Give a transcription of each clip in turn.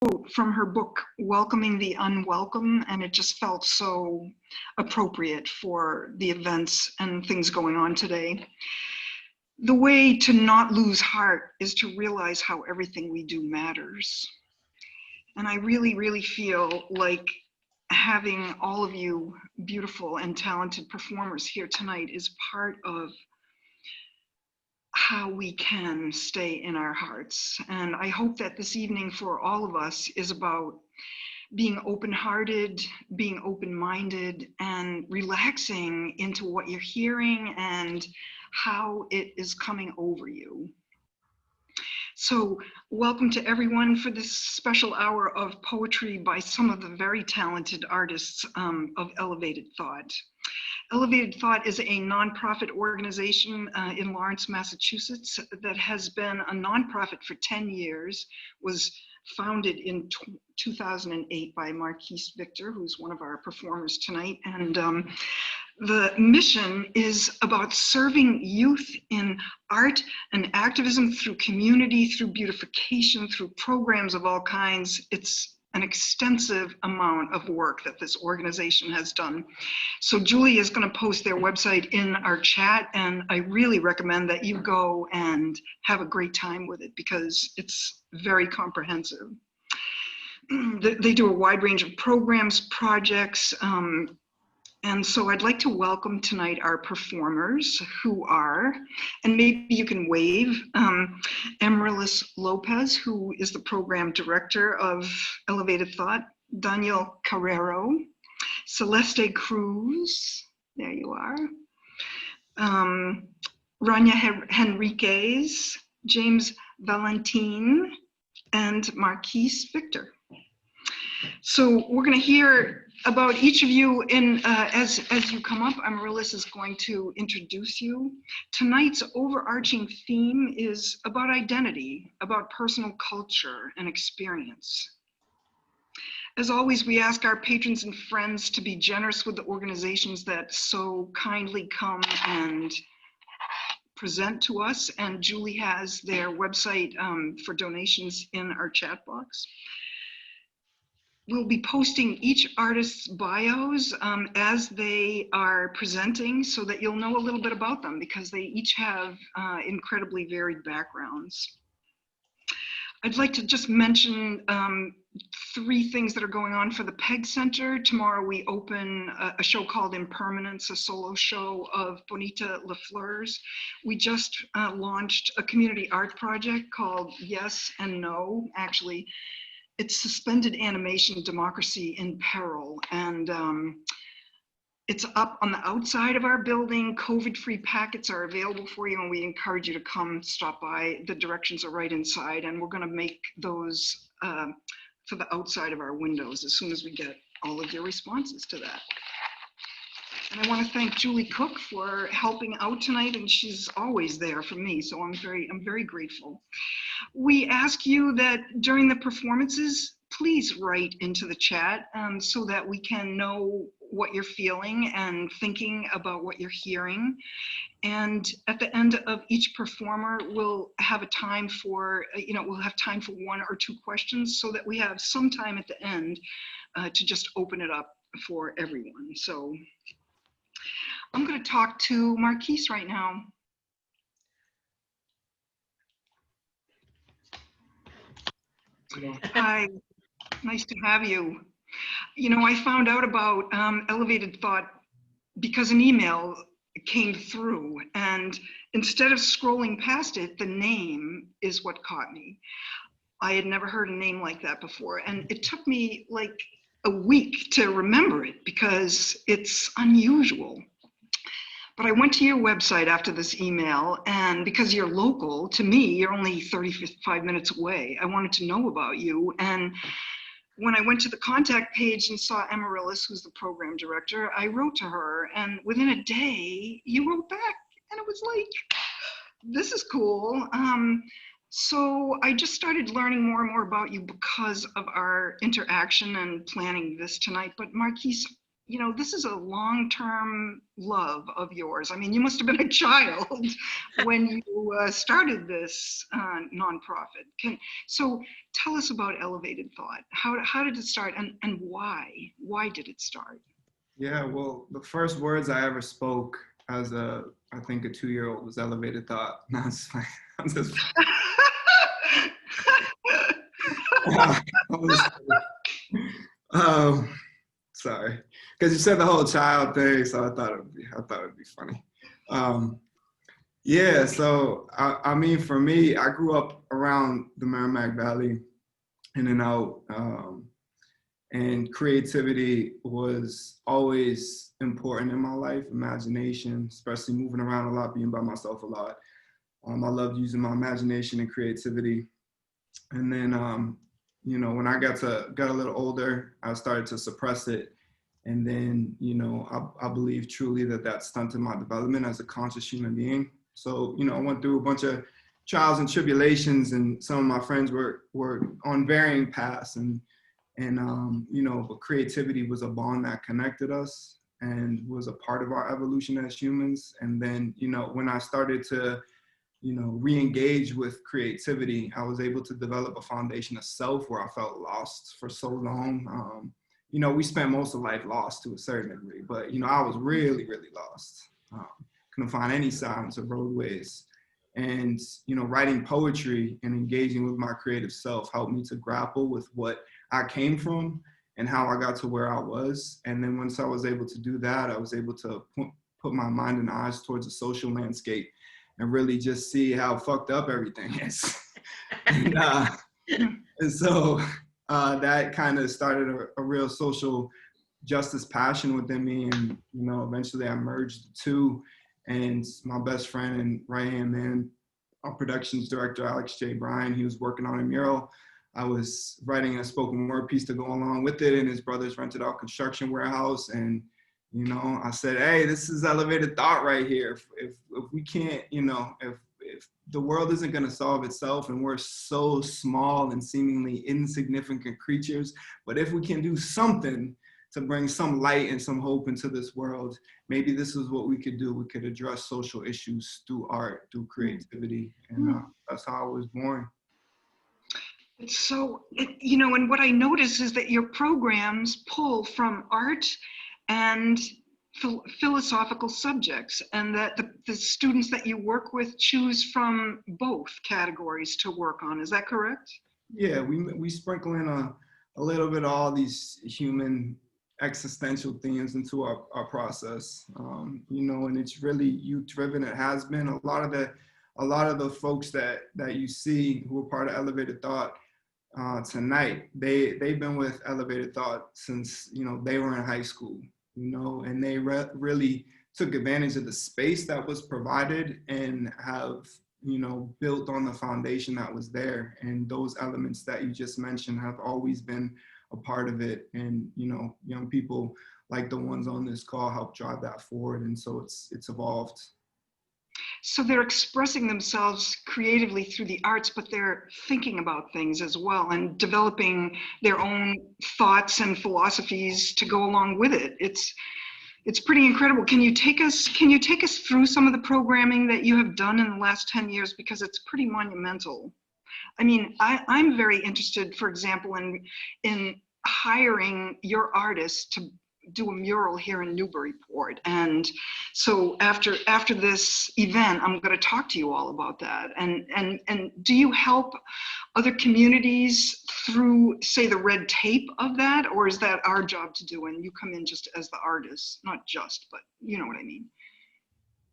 quote from her book, Welcoming the Unwelcome, and it just felt so appropriate for the events and things going on today. The way to not lose heart is to realize how everything we do matters. And I really, really feel like having all of you beautiful and talented performers here tonight is part of how we can stay in our hearts. And I hope that this evening for all of us is about being open-hearted, being open-minded, and relaxing into what you're hearing and how it is coming over you. So welcome to everyone for this special hour of poetry by some of the very talented artists of Elevated Thought. Elevated Thought is a nonprofit organization in Lawrence, Massachusetts that has been a nonprofit for 10 years, was founded in 2008 by Marquise Victor, who's one of our performers tonight. And the mission is about serving youth in art and activism through community, through beautification, through programs of all kinds. It's an extensive amount of work that this organization has done. So Julie is going to post their website in our chat, and I really recommend that you go and have a great time with it because it's very comprehensive. They do a wide range of programs, projects, and so I'd like to welcome tonight our performers who are, and maybe you can wave, Amaryllis Lopez, who is the program director of Elevated Thought, Daniel Carrero, Celeste Cruz, there you are, Rania Henriquez, James Valentin, and Marquise Victor. So we're going to hear about each of you in as you come up. Amaryllis is going to introduce you. Tonight's overarching theme is about identity, about personal culture and experience. As always, we ask our patrons and friends to be generous with the organizations that so kindly come and present to us, and Julie has their website for donations in our chat box. We'll be posting each artist's bios as they are presenting so that you'll know a little bit about them because they each have incredibly varied backgrounds. I'd like to just mention 3 things that are going on for the PEG Center. Tomorrow we open a show called Impermanence, a solo show of Bonita LaFleur's. We just launched a community art project called Yes and No, actually. It's Suspended Animation Democracy in Peril, and it's up on the outside of our building. COVID-free packets are available for you, and we encourage you to come stop by. The directions are right inside, and we're going to make those for the outside of our windows as soon as we get all of your responses to that. And I want to thank Julie Cook for helping out tonight, and she's always there for me, so I'm very grateful. We ask you that during the performances, please write into the chat so that we can know what you're feeling and thinking about what you're hearing. And at the end of each performer, we'll have a time for, we'll have time for 1 or 2 questions so that we have some time at the end to just open it up for everyone. So I'm going to talk to Marquise right now. Hi, nice to have you. You know, I found out about Elevated Thought because an email came through, and instead of scrolling past it, the name is what caught me. I had never heard a name like that before, and it took me like a week to remember it because it's unusual. But I went to your website after this email, and because you're local, to me, you're only 35 minutes away. I wanted to know about you. And when I went to the contact page and saw Amaryllis, who's the program director, I wrote to her, and within a day, you wrote back. And it was like, this is cool. So I just started learning more and more about you because of our interaction and planning this tonight. But Marquise, you know, this is a long-term love of yours. I mean, you must have been a child when you started this nonprofit. So tell us about Elevated Thought. How did it start, and why? Why did it start? Yeah, well, the first words I ever spoke as I think a 2-year-old was elevated thought. No, I'm just um, sorry, because you said the whole child thing, so I thought it'd be funny. Yeah, so I mean, for me, I grew up around the Merrimack Valley, in and out. And creativity was always important in my life, imagination, especially moving around a lot, being by myself a lot. I loved using my imagination and creativity. And then, you know, when I got a little older, I started to suppress it. And then, you know, I believe truly that stunted my development as a conscious human being. So, you know, I went through a bunch of trials and tribulations, and some of my friends were on varying paths. And you know, but creativity was a bond that connected us and was a part of our evolution as humans. And then, you know, when I started to, you know, re-engage with creativity, I was able to develop a foundation of self where I felt lost for so long. You know, we spent most of life lost to a certain degree, but, you know, I was really, really lost. Couldn't find any signs of roadways. And, you know, writing poetry and engaging with my creative self helped me to grapple with what I came from and how I got to where I was. And then once I was able to do that, I was able to put my mind and eyes towards the social landscape and really just see how fucked up everything is. and so that kind of started a real social justice passion within me. And, you know, eventually I merged the two. And my best friend and right-hand man, our productions director, Alex J. Bryan, he was working on a mural. I was writing a spoken word piece to go along with it, and his brothers rented out construction warehouse. And, you know, I said, hey, this is elevated thought right here. If we can't, you know, if the world isn't going to solve itself, and we're so small and seemingly insignificant creatures, but if we can do something to bring some light and some hope into this world, maybe this is what we could do. We could address social issues through art, through creativity. And that's how I was born. So, you know, and what I notice is that your programs pull from art and philosophical subjects, and that the students that you work with choose from both categories to work on. Is that correct? Yeah, we sprinkle in a little bit of all these human existential themes into our process, you know, and it's really youth driven. It has been a lot of the folks that you see who are part of Elevated Thought tonight. They've been with Elevated Thought since, you know, they were in high school, you know, and they really took advantage of the space that was provided and have, you know, built on the foundation that was there. And those elements that you just mentioned have always been a part of it. And, you know, young people like the ones on this call help drive that forward. And so it's evolved. So they're expressing themselves creatively through the arts, but they're thinking about things as well and developing their own thoughts and philosophies to go along with it. It's pretty incredible. Can you take us through some of the programming that you have done in the last 10 years? Because it's pretty monumental. I mean, I'm very interested, for example, in hiring your artists to do a mural here in Newburyport. And so after this event, I'm going to talk to you all about that. And do you help other communities through, say, the red tape of that, or is that our job to do and you come in just as the artist? Not just, but you know what I mean.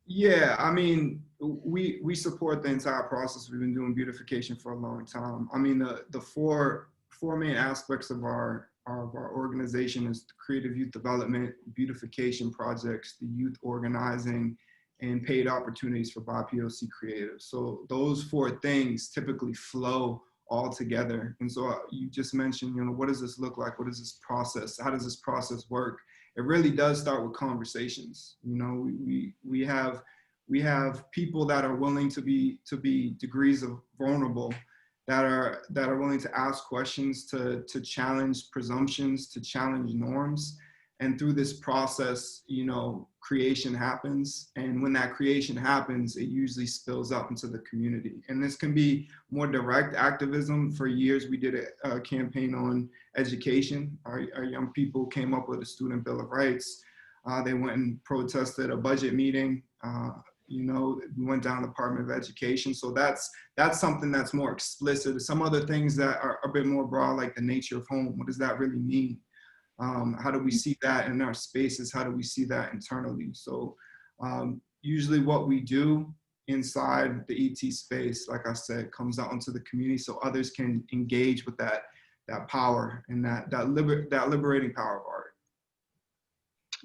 Yeah, I mean, we support the entire process. We've been doing beautification for a long time. I mean, the four main aspects of our organization is the creative youth development, beautification projects, the youth organizing, and paid opportunities for BIPOC creatives. So those four things typically flow all together. And so you just mentioned, you know, what does this look like? What is this process? How does this process work? It really does start with conversations. You know, we have people that are willing to be degrees of vulnerable, that are willing to ask questions, to challenge presumptions, to challenge norms. And through this process, you know, creation happens. And when that creation happens, it usually spills up into the community. And this can be more direct activism. For years, we did a campaign on education. Our young people came up with a student bill of rights. They went and protested a budget meeting. You know, we went down to the Department of Education. So that's something that's more explicit. Some other things that are a bit more broad, like the nature of home. What does that really mean? How do we see that in our spaces? How do we see that internally? So usually what we do inside the ET space, like I said, comes out into the community so others can engage with that power and that liberating power of art.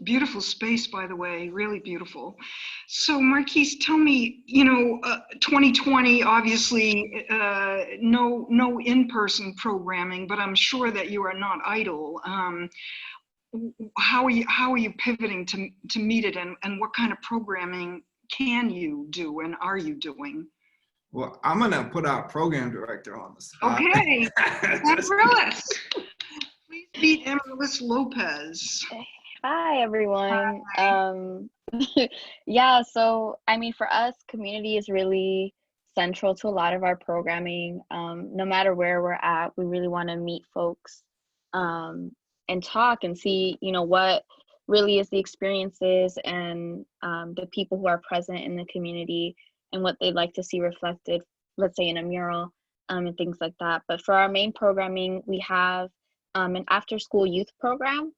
Beautiful space, by the way, really beautiful. So Marquise, tell me, you know, 2020, obviously no in-person programming, but I'm sure that you are not idle. How are you pivoting to meet it, and what kind of programming can you do and are you doing? Well, I'm gonna put our program director on the spot. Okay, Amaryllis. Please meet Amaryllis Lopez. Hi, everyone. Hi. Yeah, so I mean, for us, community is really central to a lot of our programming. No matter where we're at, we really want to meet folks and talk and see, you know, what really is the experiences and the people who are present in the community and what they'd like to see reflected, let's say in a mural and things like that. But for our main programming, we have an after-school youth program.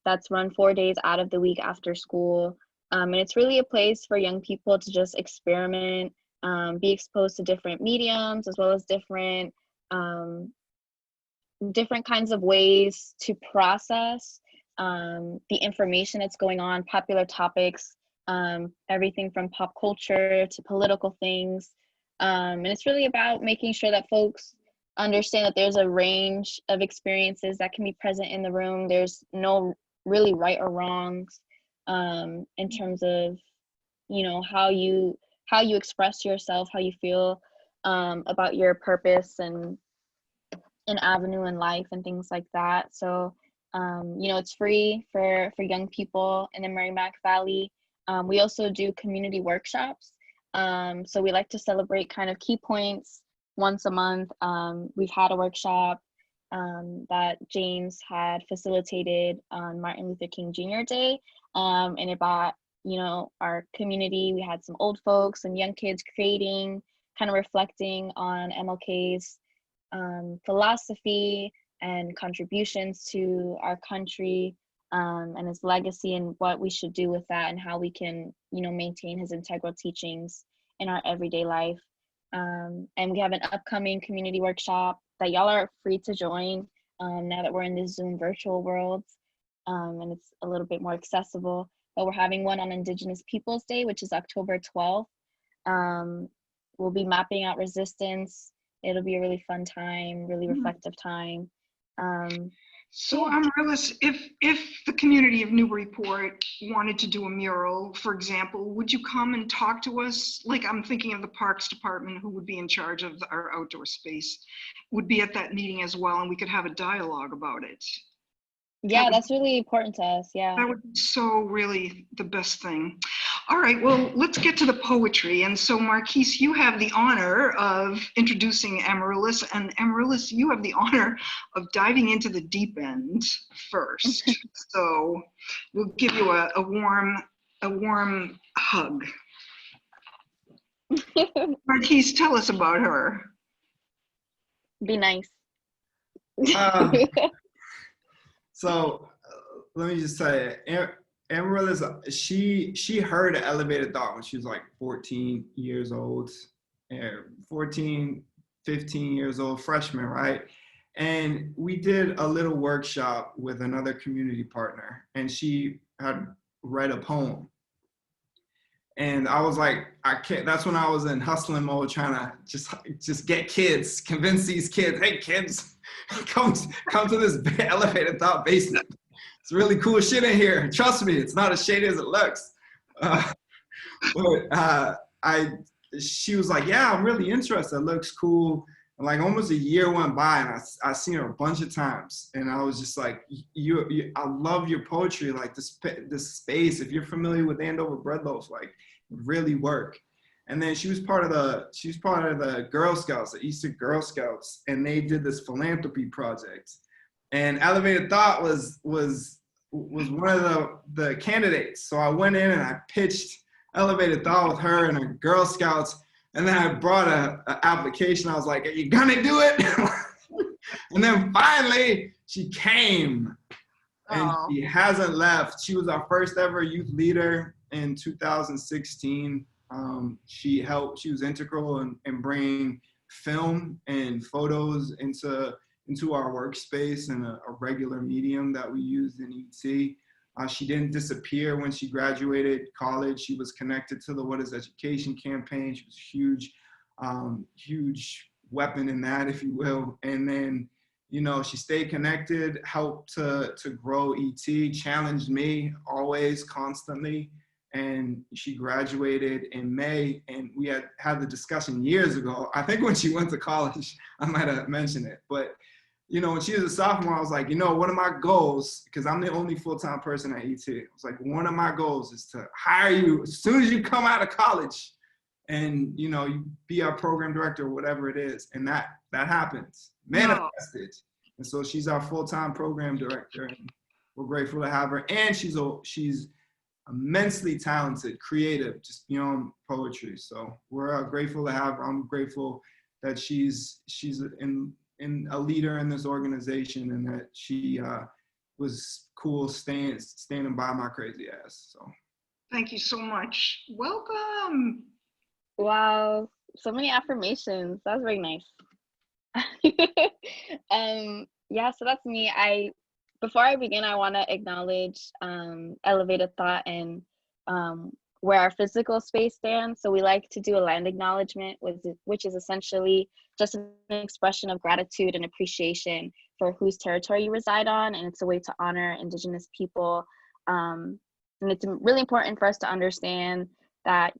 That's run 4 days out of the week after school. And it's really a place for young people to just experiment, be exposed to different mediums, as well as different kinds of ways to process the information that's going on, popular topics, everything from pop culture to political things. And it's really about making sure that folks understand that there's a range of experiences that can be present in the room. There's no really right or wrongs in terms of, you know, how you express yourself, how you feel about your purpose and an avenue in life and things like that. So you know, it's free for young people in the Merrimack Valley. We also do community workshops. So we like to celebrate kind of key points once a month. We've had a workshop that James had facilitated on Martin Luther King Jr. Day, and about, you know, our community. We had some old folks and young kids creating, kind of reflecting on MLK's philosophy and contributions to our country and his legacy, and what we should do with that and how we can, you know, maintain his integral teachings in our everyday life. And we have an upcoming community workshop that y'all are free to join now that we're in this Zoom virtual world, and it's a little bit more accessible. But we're having one on Indigenous Peoples Day, which is October 12th. We'll be mapping out resistance. It'll be a really fun time, really reflective time. So Amaryllis, if the community of Newburyport wanted to do a mural, for example, would you come and talk to us? Like, I'm thinking of the Parks Department, who would be in charge of our outdoor space, would be at that meeting as well, and we could have a dialogue about it. Yeah, that's really important to us. Yeah, that would be so really the best thing. All right, well, let's get to the poetry. And so Marquise, you have the honor of introducing Amaryllis, and Amaryllis, you have the honor of diving into the deep end first. So we'll give you a warm hug. Marquise, tell us about her. Be nice. So let me just say, Amaryllis, she heard an elevated thought when she was like 14 years old, 14, 15 years old, freshman, right? And we did a little workshop with another community partner, and she had read a poem. And I was like, I can't, that's when I was in hustling mode, trying to just get kids, convince these kids, hey kids, come to this elevated thought basement. It's really cool shit in here. Trust me, it's not as shady as it looks. She was like, yeah, I'm really interested. It looks cool. like almost a year went by, and I seen her a bunch of times, and I was just like, I love your poetry, like this space. If you're familiar with Andover Bread Loaves, like really work. And then she was part of the Girl Scouts, the Easter Girl Scouts, and they did this philanthropy project. And Elevated Thought was one of the candidates. So I went in and I pitched Elevated Thought with her and her Girl Scouts. And then I brought an application. I was like, are you gonna do it? And then finally she came, and she hasn't left. She was our first ever youth leader in 2016. She was integral in bringing film and photos into our workspace and a regular medium that we used in ET. She didn't disappear when she graduated college. She was connected to the What is Education campaign. She was a huge weapon in that, if you will. And then, she stayed connected, helped to grow ET, challenged me always, constantly. And she graduated in May, and we had the discussion years ago. I think when she went to college, I might have mentioned it, but when she was a sophomore, I was like, one of my goals, because I'm the only full-time person at ET, I was like, one of my goals is to hire you as soon as you come out of college, and you be our program director or whatever it is. And that happens, manifested. And so she's our full-time program director, and we're grateful to have her. And she's immensely talented, creative, just beyond poetry. So we're grateful to have her. I'm grateful that she's in a leader in this organization, and that she was cool standing by my crazy ass. So thank you so much. Welcome. Wow, so many affirmations. That was very nice. Yeah, so that's me. Before I begin, I want to acknowledge Elevated Thought and where our physical space stands. So we like to do a land acknowledgement, which is essentially just an expression of gratitude and appreciation for whose territory you reside on, and it's a way to honor Indigenous people. And it's really important for us to understand that,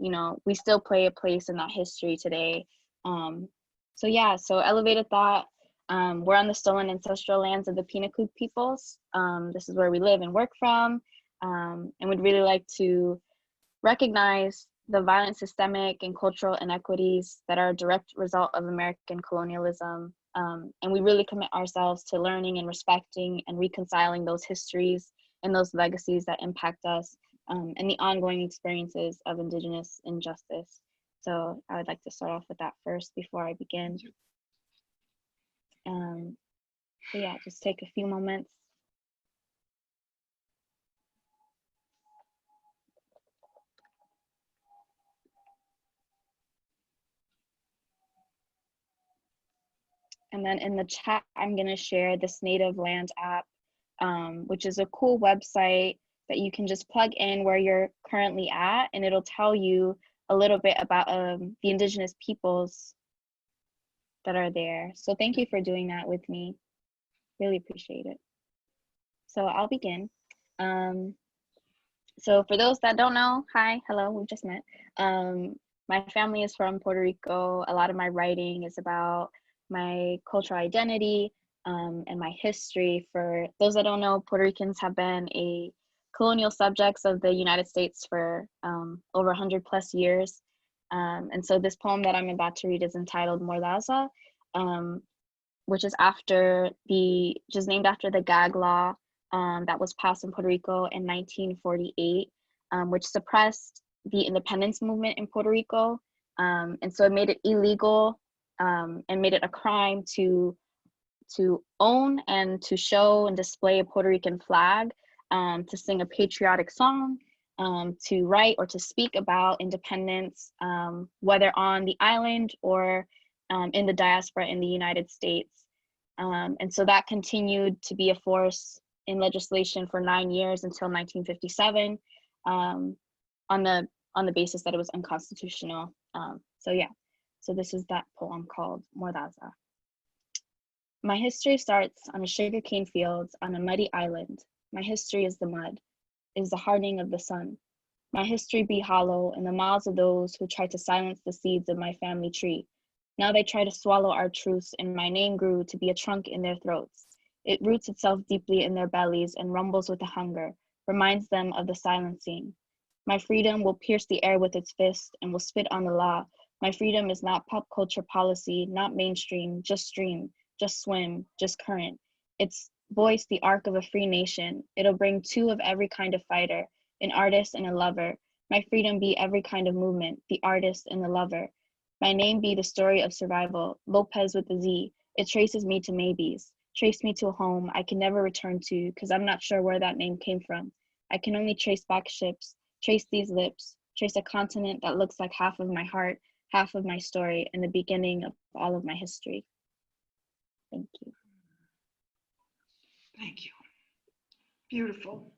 we still play a place in that history today. So Elevated Thought, we're on the stolen ancestral lands of the Pinnacle peoples. This is where we live and work from, and we'd really like to recognize the violent systemic and cultural inequities that are a direct result of American colonialism. And we really commit ourselves to learning and respecting and reconciling those histories and those legacies that impact us, and the ongoing experiences of Indigenous injustice. So I would like to start off with that first before I begin. So yeah, just take a few moments. And then in the chat, I'm going to share this Native Land app, which is a cool website that you can just plug in where you're currently at, and it'll tell you a little bit about the Indigenous peoples that are there. So thank you for doing that with me. Really appreciate it. So I'll begin. So for those that don't know, hi, hello, we just met. My family is from Puerto Rico. A lot of my writing is about my cultural identity and my history. For those that don't know, Puerto Ricans have been a colonial subjects of the United States for over 100+ years. And so this poem that I'm about to read is entitled Mordaza, which is named after the gag law that was passed in Puerto Rico in 1948, which suppressed the independence movement in Puerto Rico. And so it made it illegal and made it a crime to own and to show and display a Puerto Rican flag, to sing a patriotic song, to write or to speak about independence, whether on the island or in the diaspora in the United States. And so that continued to be a force in legislation for 9 years until 1957, on the basis that it was unconstitutional. So this is that poem called Mordaza. My history starts on a sugarcane field on a muddy island. My history is the mud, is the hardening of the sun. My history be hollow in the mouths of those who try to silence the seeds of my family tree. Now they try to swallow our truths, and my name grew to be a trunk in their throats. It roots itself deeply in their bellies and rumbles with a hunger, reminds them of the silencing. My freedom will pierce the air with its fist and will spit on the law. My freedom is not pop culture policy, not mainstream, just stream, just swim, just current. It's voice the arc of a free nation. It'll bring two of every kind of fighter, an artist and a lover. My freedom be every kind of movement, the artist and the lover. My name be the story of survival, Lopez with a Z. It traces me to maybes, trace me to a home I can never return to because I'm not sure where that name came from. I can only trace back ships, trace these lips, trace a continent that looks like half of my heart, half of my story, and the beginning of all of my history. Thank you. Thank you. Beautiful.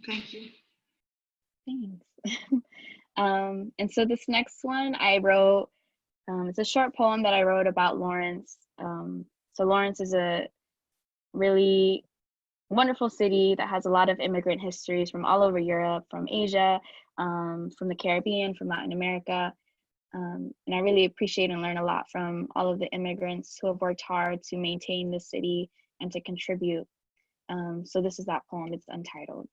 Thank you. Thanks. And so this next one I wrote, it's a short poem that I wrote about Lawrence. So Lawrence is a really wonderful city that has a lot of immigrant histories from all over Europe, from Asia, from the Caribbean, from Latin America. And I really appreciate and learn a lot from all of the immigrants who have worked hard to maintain the city and to contribute. So this is that poem, it's Untitled.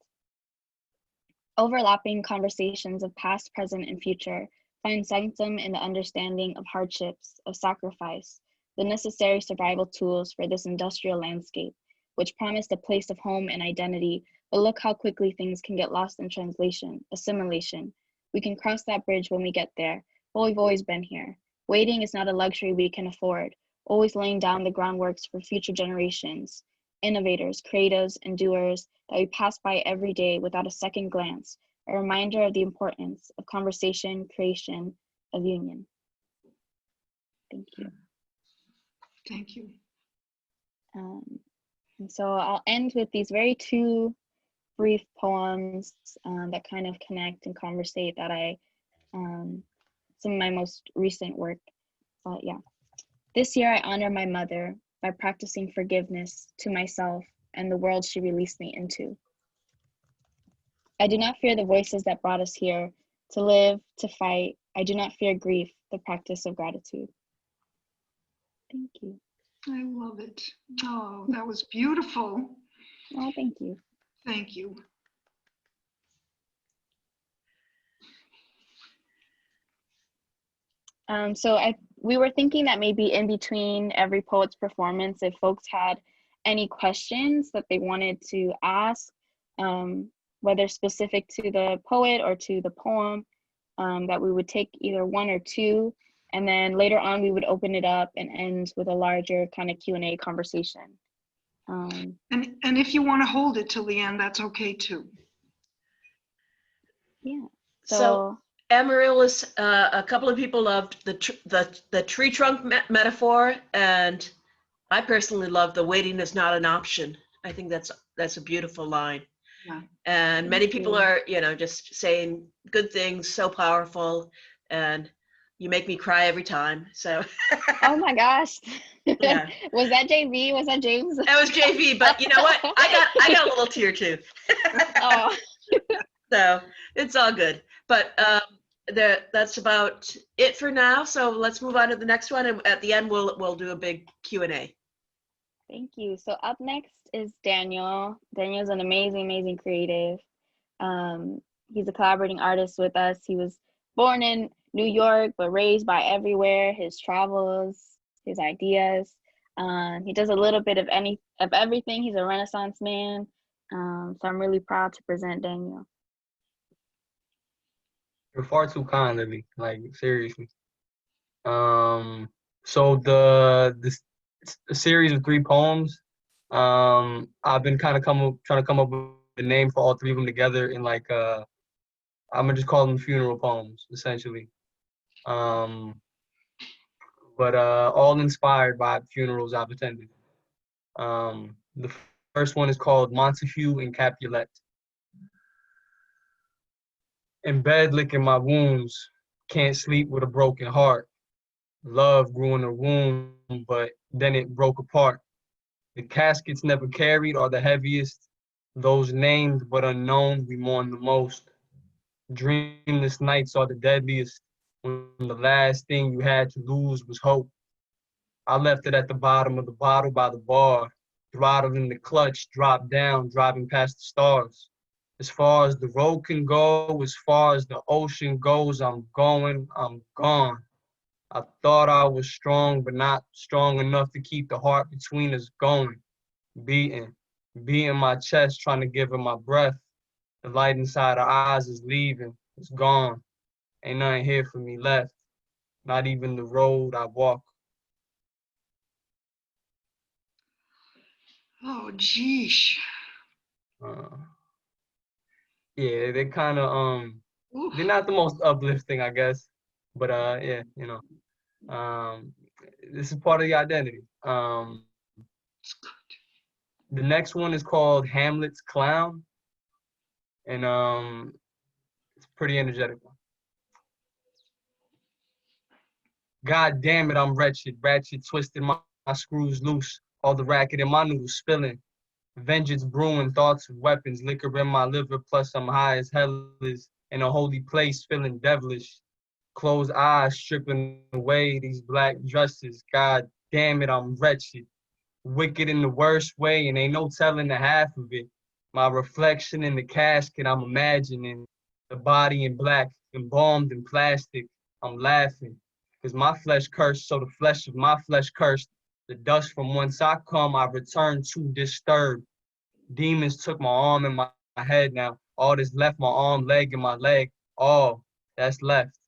Overlapping conversations of past, present, and future find sanctum in the understanding of hardships, of sacrifice, the necessary survival tools for this industrial landscape, which promised a place of home and identity, but look how quickly things can get lost in translation, assimilation. We can cross that bridge when we get there, but we've always been here. Waiting is not a luxury we can afford, always laying down the groundworks for future generations. Innovators, creatives, and doers that we pass by every day without a second glance, a reminder of the importance of conversation, creation, of union. Thank you. Thank you. And so I'll end with these very two brief poems that kind of connect and conversate that some of my most recent work. But yeah, this year I honor my mother by practicing forgiveness to myself and the world she released me into. I do not fear the voices that brought us here to live, to fight. I do not fear grief, the practice of gratitude. Thank you. I love it. Oh, that was beautiful. Oh, thank you. Thank you. We were thinking that maybe in between every poet's performance, if folks had any questions that they wanted to ask, whether specific to the poet or to the poem, that we would take either one or two, and then later on we would open it up and end with a larger kind of Q&A conversation. And if you want to hold it till the end, that's okay too. Yeah. So Amaryllis, a couple of people loved the tree trunk metaphor, and I personally love the waiting is not an option. I think that's a beautiful line. Yeah. And many people are, just saying good things, so powerful, and you make me cry every time. So. Oh my gosh. Yeah. Was that JV? Was that James? That was JV, but you know what? I got a little tear too. Oh. So it's all good. But that's about it for now. So let's move on to the next one, and at the end we'll do a big Q&A. Thank you. So up next is Daniel. Daniel's an amazing creative. He's a collaborating artist with us. He was born in New York, but raised by everywhere. His travels, his ideas. He does a little bit of everything. He's a Renaissance man. So I'm really proud to present Daniel. You're far too kind, Lily. Like, seriously. So the series of 3 poems. I've been kind of trying to come up with a name for all 3 of them together in I'm gonna just call them funeral poems, essentially. But all inspired by funerals I've attended. The first one is called Montague and Capulet. In bed licking my wounds, can't sleep with a broken heart. Love grew in a womb, but then it broke apart. The caskets never carried are the heaviest. Those named but unknown we mourn the most. Dreamless nights are the deadliest, when the last thing you had to lose was hope. I left it at the bottom of the bottle by the bar, throttled in the clutch, dropped down, driving past the stars. As far as the road can go, as far as the ocean goes, I'm going, I'm gone. I thought I was strong, but not strong enough to keep the heart between us going, beating, beating my chest, trying to give her my breath. The light inside her eyes is leaving, it's gone. Ain't nothing here for me left, not even the road I walk. Oh, geesh. Uh, yeah, they kind of Ooh, they're not the most uplifting, I guess, but yeah, this is part of the identity. it's good. The next one is called Hamlet's Clown, and it's a pretty energetic one. God damn it, I'm wretched, ratchet, twisted, my screws loose, all the racket in my noodles spilling. Vengeance brewing, thoughts of weapons, liquor in my liver, plus I'm high as hell is in a holy place, feeling devilish. Closed eyes, stripping away these black dresses. God damn it, I'm wretched. Wicked in the worst way, and ain't no telling the half of it. My reflection in the casket, I'm imagining the body in black, embalmed in plastic. I'm laughing, because my flesh cursed, so the flesh of my flesh cursed. The dust from whence I come, I return to disturbed. Demons took my arm and my head now. All that's left, my arm, leg, and my leg. All that's left.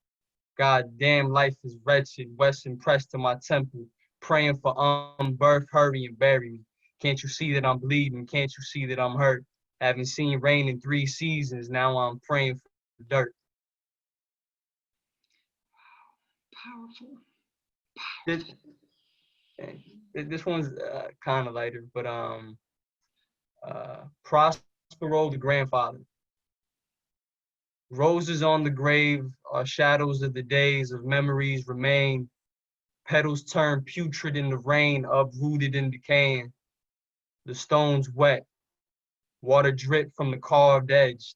God damn, life is wretched. Western pressed to my temple, praying for unbirth, hurry and bury me. Can't you see that I'm bleeding? Can't you see that I'm hurt? Haven't seen rain in 3 seasons. Now I'm praying for dirt. Powerful. This, this one's kind of lighter, but Prospero the grandfather. Roses on the grave are shadows of the days of memories remain. Petals turn putrid in the rain, uprooted and decaying. The stones wet, water drip from the carved edge.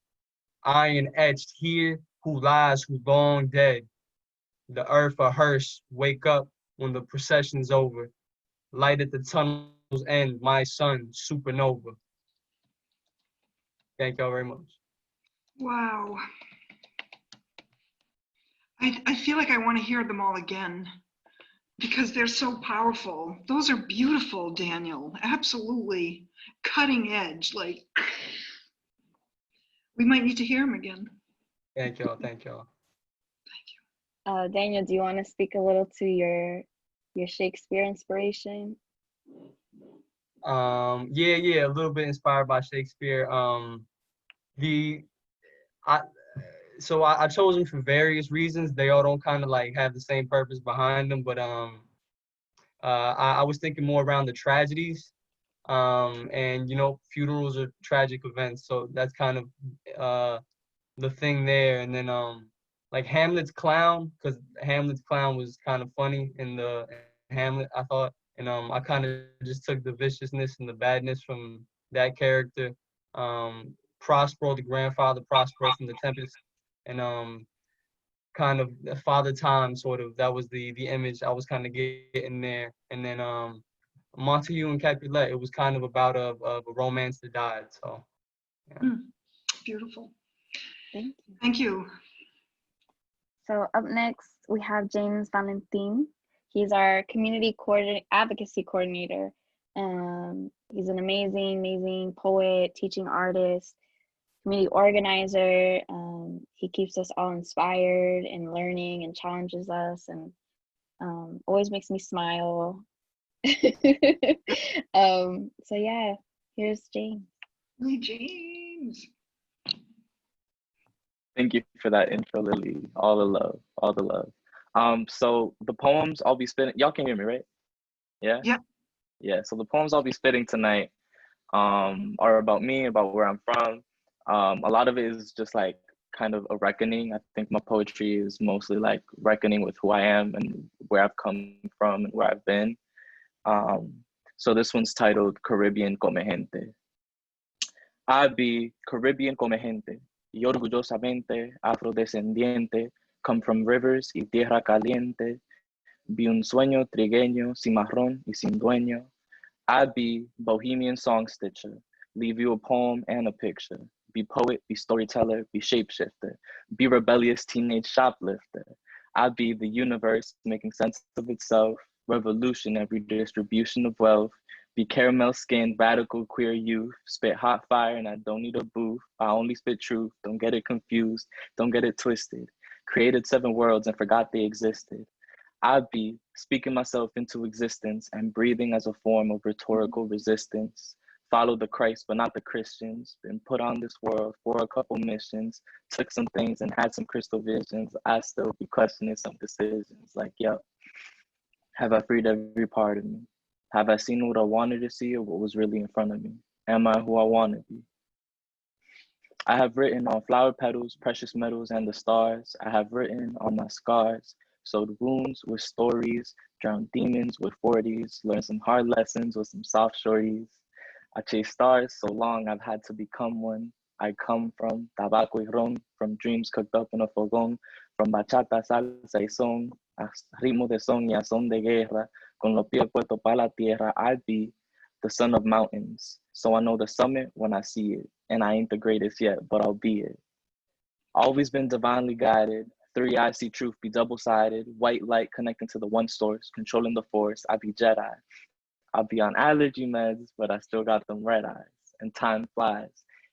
Iron etched here, who lies, who long dead. The earth a hearse, wake up when the procession's over. Light at the tunnel's end, my son, supernova. Thank y'all very much. Wow. I feel like I want to hear them all again because they're so powerful. Those are beautiful, Daniel. Absolutely cutting edge. Like, we might need to hear them again. Thank y'all. Thank y'all. Daniel, do you want to speak a little to your Shakespeare inspiration? Yeah, a little bit inspired by Shakespeare. I chose them for various reasons. They all don't kind of like have the same purpose behind them, but I was thinking more around the tragedies, and funerals are tragic events, so that's kind of the thing there. And then like Hamlet's clown, because Hamlet's clown was kind of funny in the Hamlet, I thought, and I kind of just took the viciousness and the badness from that character. Prospero the grandfather, Prospero from the Tempest, and kind of Father Time, sort of, that was the image I was kind of getting there. And then Montague and Capulet, it was kind of about a romance that died. So yeah. Beautiful. Thank you. Thank you. So up next, we have James Valentin. He's our community advocacy coordinator. He's an amazing poet, teaching artist, community organizer. He keeps us all inspired and learning and challenges us, and always makes me smile. So yeah, here's James. Hey, James. Thank you for that intro, Lily. All the love, all the love. So the poems I'll be spitting, y'all can hear me, right? Yeah? Yeah. Yeah, so the poems I'll be spitting tonight are about me, about where I'm from. A lot of it is just like kind of a reckoning. I think my poetry is mostly like reckoning with who I am and where I've come from and where I've been. So this one's titled Caribbean Come Gente. I be Caribbean Come Gente, y orgullosamente afrodescendiente, come from rivers y tierra caliente, Be un sueño trigueño, cimarrón y sin dueño. I'd be bohemian song stitcher, leave you a poem and a picture. Be poet, be storyteller, be shapeshifter, be rebellious teenage shoplifter. I'd be the universe making sense of itself, revolutionary distribution of wealth. Be caramel skinned, radical queer youth, spit hot fire and I don't need a booth. I only spit truth, don't get it confused, don't get it twisted. Created 7 worlds and forgot they existed. I'd be speaking myself into existence and breathing as a form of rhetorical resistance. Follow the Christ, but not the Christians. Been put on this world for a couple missions. Took some things and had some crystal visions. I still be questioning some decisions. Like, yo, have I freed every part of me? Have I seen what I wanted to see or what was really in front of me? Am I who I want to be? I have written on flower petals, precious metals, and the stars. I have written on my scars. Sewed wounds with stories, drowned demons with 40s, learned some hard lessons with some soft shorties. I chased stars so long I've had to become one. I come from tabaco y ron, from dreams cooked up in a fogón, from bachata, salsa y son, a ritmo de son y a son de guerra, con los pies puestos pa la tierra. I'd be the son of mountains, so I know the summit when I see it, and I ain't the greatest yet, but I'll be it. Always been divinely guided. 3 eyes see truth be double-sided. White light connecting to the one source, controlling the force. I be Jedi. I'll be on allergy meds, but I still got them red eyes. And time flies.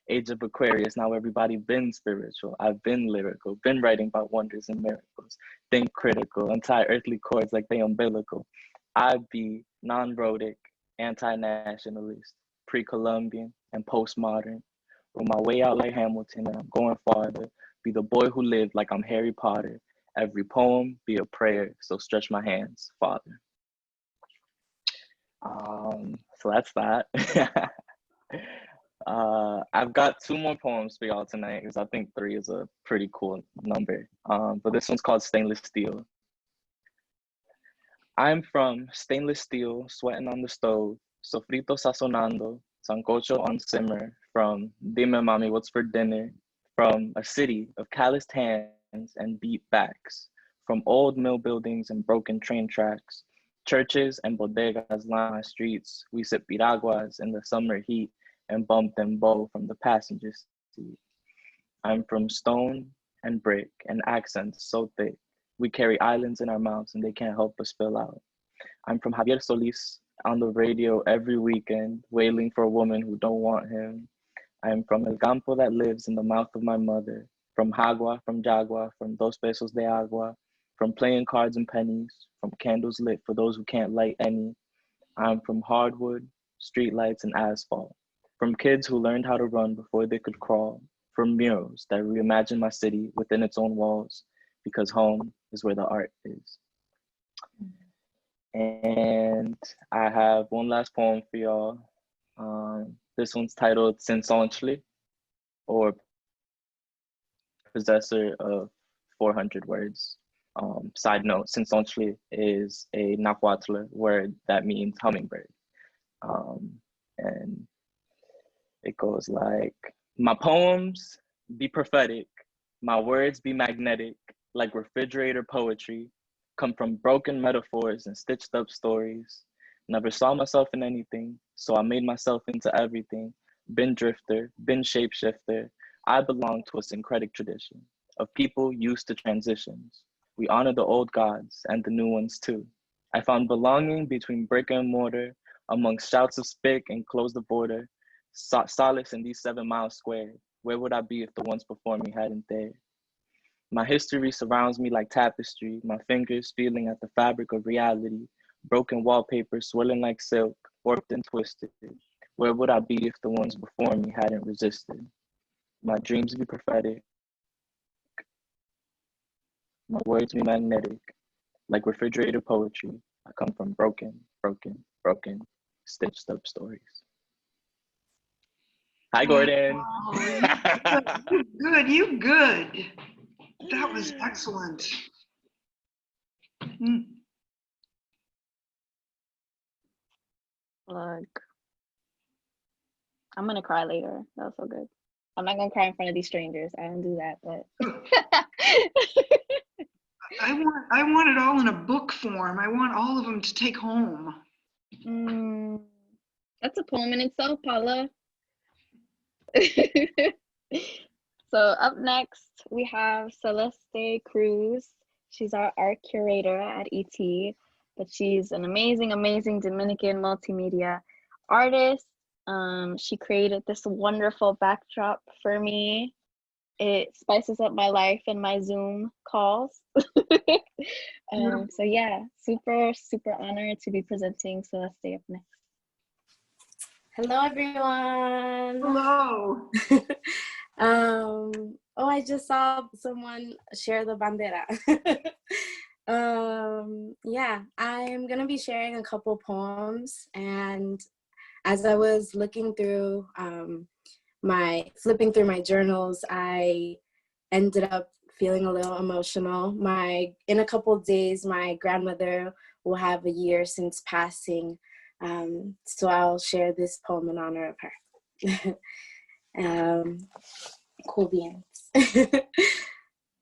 Age of Aquarius, now everybody been spiritual. I've been lyrical, been writing about wonders and miracles. Think critical, untie earthly cords like they umbilical. I be non-rhotic, anti-nationalist, pre-Columbian, and postmodern. Roll my way out like Hamilton, and I'm going farther. Be the boy who lived like I'm Harry Potter. Every poem be a prayer, so stretch my hands, Father. So that's that. I've got 2 more poems for y'all tonight because I think 3 is a pretty cool number. But this one's called Stainless Steel. I'm from stainless steel, sweating on the stove, sofrito sazonando, sancocho on simmer, from dime mami what's for dinner, from a city of calloused hands and beat backs, from old mill buildings and broken train tracks, churches and bodegas line my streets. We sip piraguas in the summer heat and bump them bow from the passenger seat. I'm from stone and brick and accents so thick. We carry islands in our mouths and they can't help but spill out. I'm from Javier Solis on the radio every weekend, wailing for a woman who don't want him. I am from El Campo that lives in the mouth of my mother, from Jagua, from Jagua, from Dos Pesos de Agua, from playing cards and pennies, from candles lit for those who can't light any. I'm from hardwood, streetlights, and asphalt, from kids who learned how to run before they could crawl, from murals that reimagine my city within its own walls, because home is where the art is. And I have one last poem for y'all. This one's titled Sensonchli, or Possessor of 400 Words. Side note, Sensonchli is a Nahuatl word that means hummingbird. And it goes like, my poems be prophetic, my words be magnetic, like refrigerator poetry, come from broken metaphors and stitched up stories. Never saw myself in anything, so I made myself into everything. Been drifter, been shapeshifter. I belong to a syncretic tradition of people used to transitions. We honor the old gods and the new ones too. I found belonging between brick and mortar, amongst shouts of spick and close the border. Solace in these 7 miles squared. Where would I be if the ones before me hadn't dared? My history surrounds me like tapestry, my fingers feeling at the fabric of reality, broken wallpaper swirling like silk, warped and twisted. Where would I be if the ones before me hadn't resisted? My dreams be prophetic, my words be magnetic, like refrigerator poetry. I come from broken, stitched up stories. Hi, Gordon. Oh, you good, you good. That was excellent. Look, I'm gonna cry later. That was so good. I'm not gonna cry in front of these strangers. I don't do that, but I want it all in a book form. I want all of them to take home. That's a poem in itself, Paula. So up next, we have Celeste Cruz. She's our art curator at ET, but she's an amazing, amazing Dominican multimedia artist. She created this wonderful backdrop for me. It spices up my life and my Zoom calls. So yeah, super, super honored to be presenting Celeste up next. Hello, everyone. Hello. Oh, I just saw someone share the bandera. Yeah, I'm gonna be sharing a couple poems, and as I was looking through flipping through my journals, I ended up feeling a little emotional. In a couple of days, my grandmother will have a year since passing, so I'll share this poem in honor of her. Cool beans.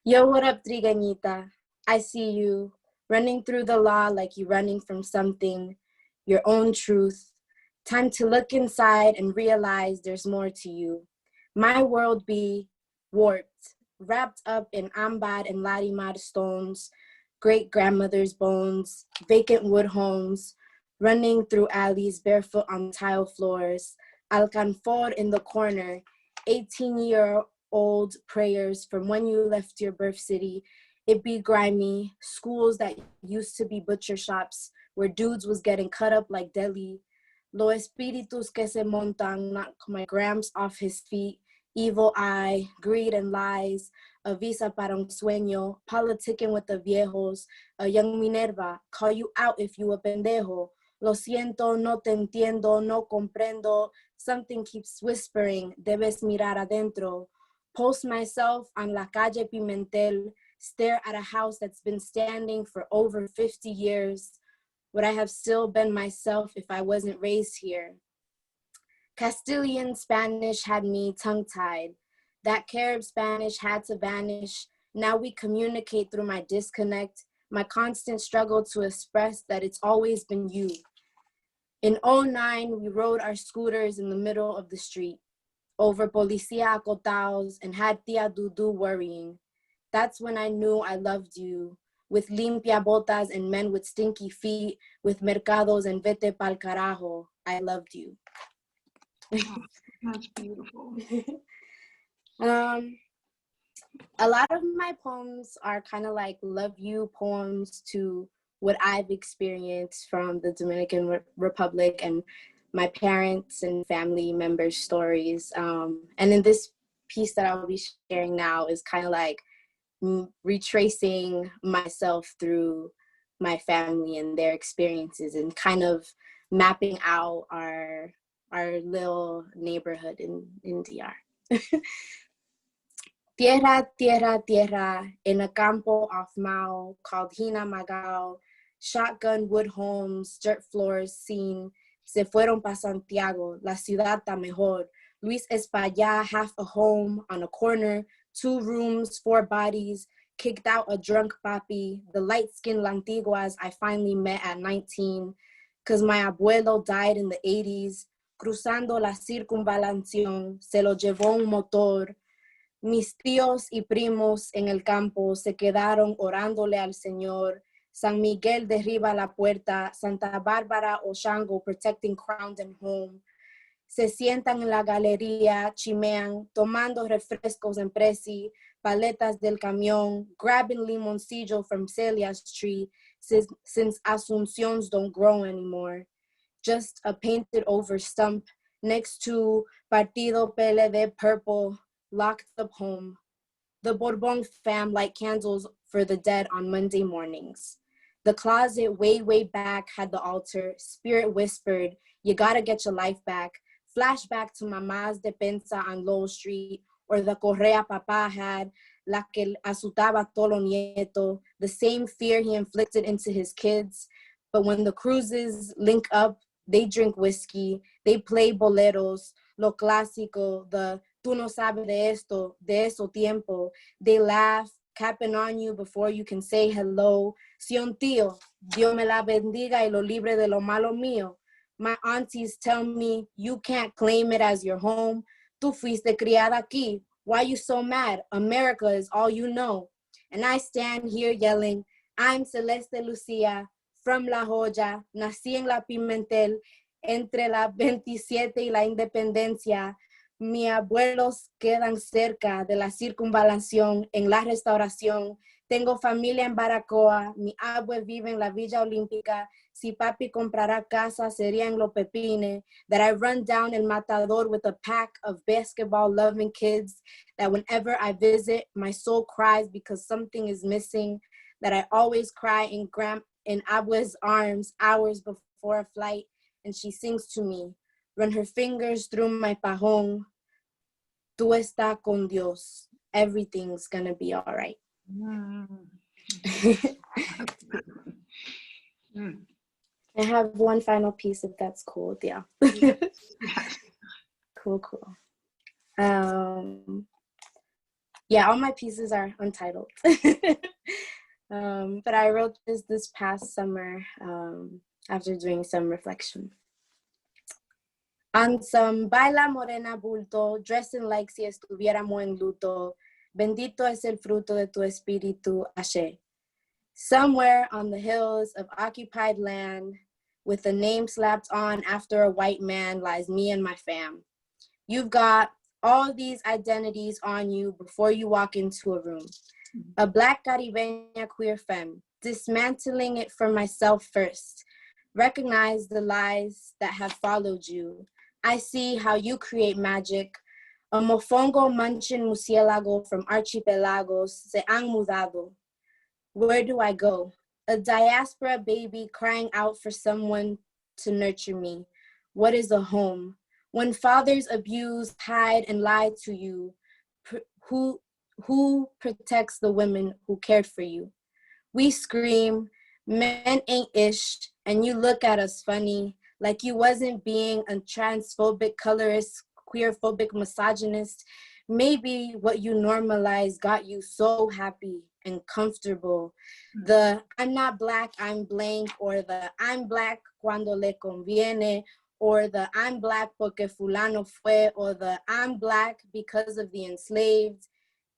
Yo, what up, Trigueñita? I see you running through the law like you're running from something, your own truth. Time to look inside and realize there's more to you. My world be warped, wrapped up in ambar and larimar stones, great-grandmother's bones, vacant wood homes, running through alleys barefoot on tile floors, alcanfor in the corner, 18-year-old prayers from when you left your birth city. It be grimy, schools that used to be butcher shops where dudes was getting cut up like deli. Lo espíritus que se montan, knock my grams off his feet. Evil eye, greed and lies, a visa para un sueño, politicking with the viejos, a young Minerva, call you out if you a pendejo. Lo siento, no te entiendo, no comprendo. Something keeps whispering, debes mirar adentro. Post myself on La Calle Pimentel, stare at a house that's been standing for over 50 years. Would I have still been myself if I wasn't raised here? Castilian Spanish had me tongue-tied. That Carib Spanish had to vanish. Now we communicate through my disconnect, my constant struggle to express that it's always been you. In 2009, we rode our scooters in the middle of the street, over Policia Acotaos and had Tia Dudu worrying. That's when I knew I loved you, with limpia botas and men with stinky feet, with mercados and vete pa'l carajo. I loved you. That's beautiful. A lot of my poems are kind of like love you poems to what I've experienced from the Dominican Republic and my parents and family members' stories. And in this piece that I will be sharing now is kind of like retracing myself through my family and their experiences and kind of mapping out our little neighborhood in DR. Tierra, tierra, tierra, in a campo off Mao called Hina Magao, shotgun wood homes, dirt floors seen, se fueron pa Santiago, la ciudad ta mejor, Luis España, half a home on a corner, 2 rooms, 4 bodies, kicked out a drunk papi, the light-skinned Lantiguas I finally met at 19, cause my abuelo died in the 80s, cruzando la circunvalación, se lo llevó un motor. Mis tíos y primos en el campo se quedaron orándole al Señor. San Miguel derriba la puerta, Santa Bárbara o Shango protecting crown and home. Se sientan en la galería, chimean, tomando refrescos en Prezi, paletas del camión, grabbing limoncillo from Celia's tree, since Asuncion's don't grow anymore. Just a painted over stump next to Partido PLD purple, locked up home. The Bourbon fam light candles for the dead on Monday mornings. The closet way, way back had the altar. Spirit whispered, you gotta get your life back. Flashback to Mamás de Pensa on Lowell Street, or the correa papa had, la que asustaba todo nieto, the same fear he inflicted into his kids. But when the Cruzes link up, they drink whiskey, they play boleros, lo clásico, the tú no sabes de esto, de eso tiempo. They laugh, capping on you before you can say hello. Si un tío, Dios me la bendiga y lo libre de lo malo mío. My aunties tell me you can't claim it as your home. Tú fuiste criada aquí. Why you so mad? America is all you know. And I stand here yelling, I'm Celeste Lucia from La Joya. Nací en La Pimentel entre la 27 y la Independencia. Mis abuelos quedan cerca de la circunvalación en la Restauración. Tengo familia en Baracoa, mi abue vive en la Villa Olímpica. Si papi comprara casa, sería en Los Pepines. That I run down El Matador with a pack of basketball-loving kids. That whenever I visit, my soul cries because something is missing. That I always cry in abue's arms hours before a flight, and she sings to me. Run her fingers through my pajón. Tú estás con Dios. Everything's gonna be all right. I have one final piece if that's cool. Yeah. Cool. Yeah, all my pieces are untitled. But I wrote this past summer after doing some reflection. On some baila morena bulto, dressing like si estuviéramos en luto. Bendito es el fruto de tu espíritu, Ashe. Somewhere on the hills of occupied land, with a name slapped on after a white man, lies me and my fam. You've got all these identities on you before you walk into a room. A Black Caribeña queer femme, dismantling it for myself first. Recognize the lies that have followed you. I see how you create magic. A mofongo munching murciélago from archipelagos se han mudado. Where do I go? A diaspora baby crying out for someone to nurture me. What is a home? When fathers abuse, hide, and lie to you, who protects the women who cared for you? We scream, men ain't ish, and you look at us funny, like you wasn't being a transphobic, colorist, queerphobic, misogynist. Maybe what you normalized got you so happy and comfortable. The I'm not Black, I'm blank, or the I'm Black cuando le conviene, or the I'm Black porque fulano fue, or the I'm Black because of the enslaved.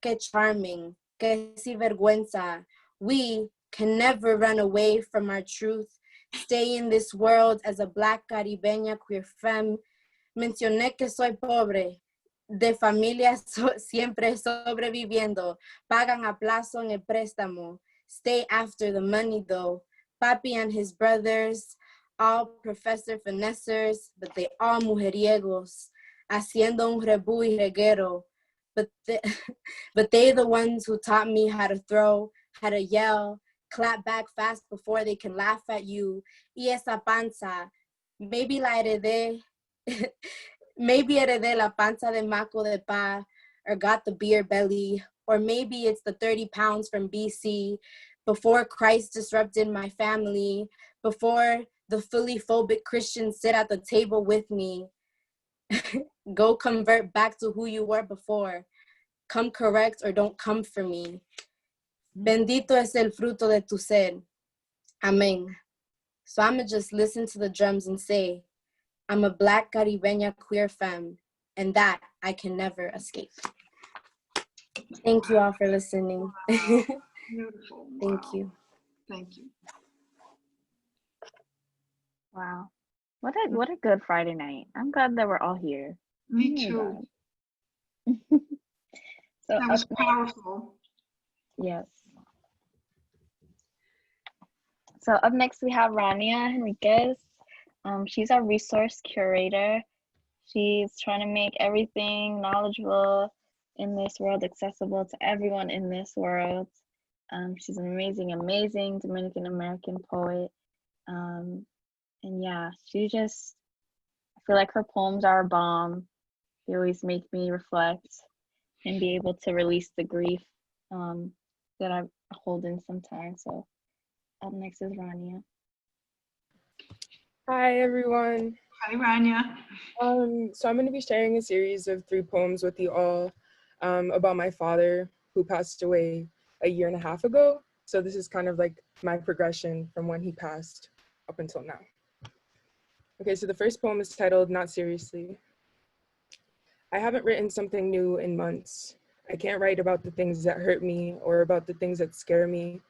Que charming, que sinvergüenza. We can never run away from our truth. Stay in this world as a Black Caribeña queer femme. Mencioné que soy pobre, de familia siempre sobreviviendo. Pagan a plazo en el préstamo. Stay after the money though. Papi and his brothers, all professor finessers, but they all mujeriegos. Haciendo un rebú y reguero. But they the ones who taught me how to throw, how to yell, clap back fast before they can laugh at you. Y esa panza, maybe la heredé, maybe heredé la panza de maco de pa, or got the beer belly, or maybe it's the 30 pounds from BC, before Christ disrupted my family, before the fully phobic Christians sit at the table with me. Go convert back to who you were before. Come correct or don't come for me. Bendito es el fruto de tu ser. Amen. So I'ma just listen to the drums and say, I'm a Black Caribeña queer femme, and that I can never escape. Thank you all for listening. Beautiful. Thank Wow. you. Thank you. Wow. What a good Friday night. I'm glad that we're all here. Me Oh my too. God. So That was up next, powerful. yes. So up next we have Rania Henriquez. She's our resource curator. She's trying to make everything knowledgeable in this world accessible to everyone in this world. She's an amazing, amazing Dominican American poet. And yeah, I feel like her poems are a bomb. They always make me reflect and be able to release the grief that I hold in sometimes. So up next is Rania. Hi, everyone. Hi, Rania. So I'm going to be sharing a series of 3 poems with you all about my father who passed away a year and a half ago. So this is kind of like my progression from when he passed up until now. Okay, so the first poem is titled Not Seriously. I haven't written something new in months. I can't write about the things that hurt me or about the things that scare me.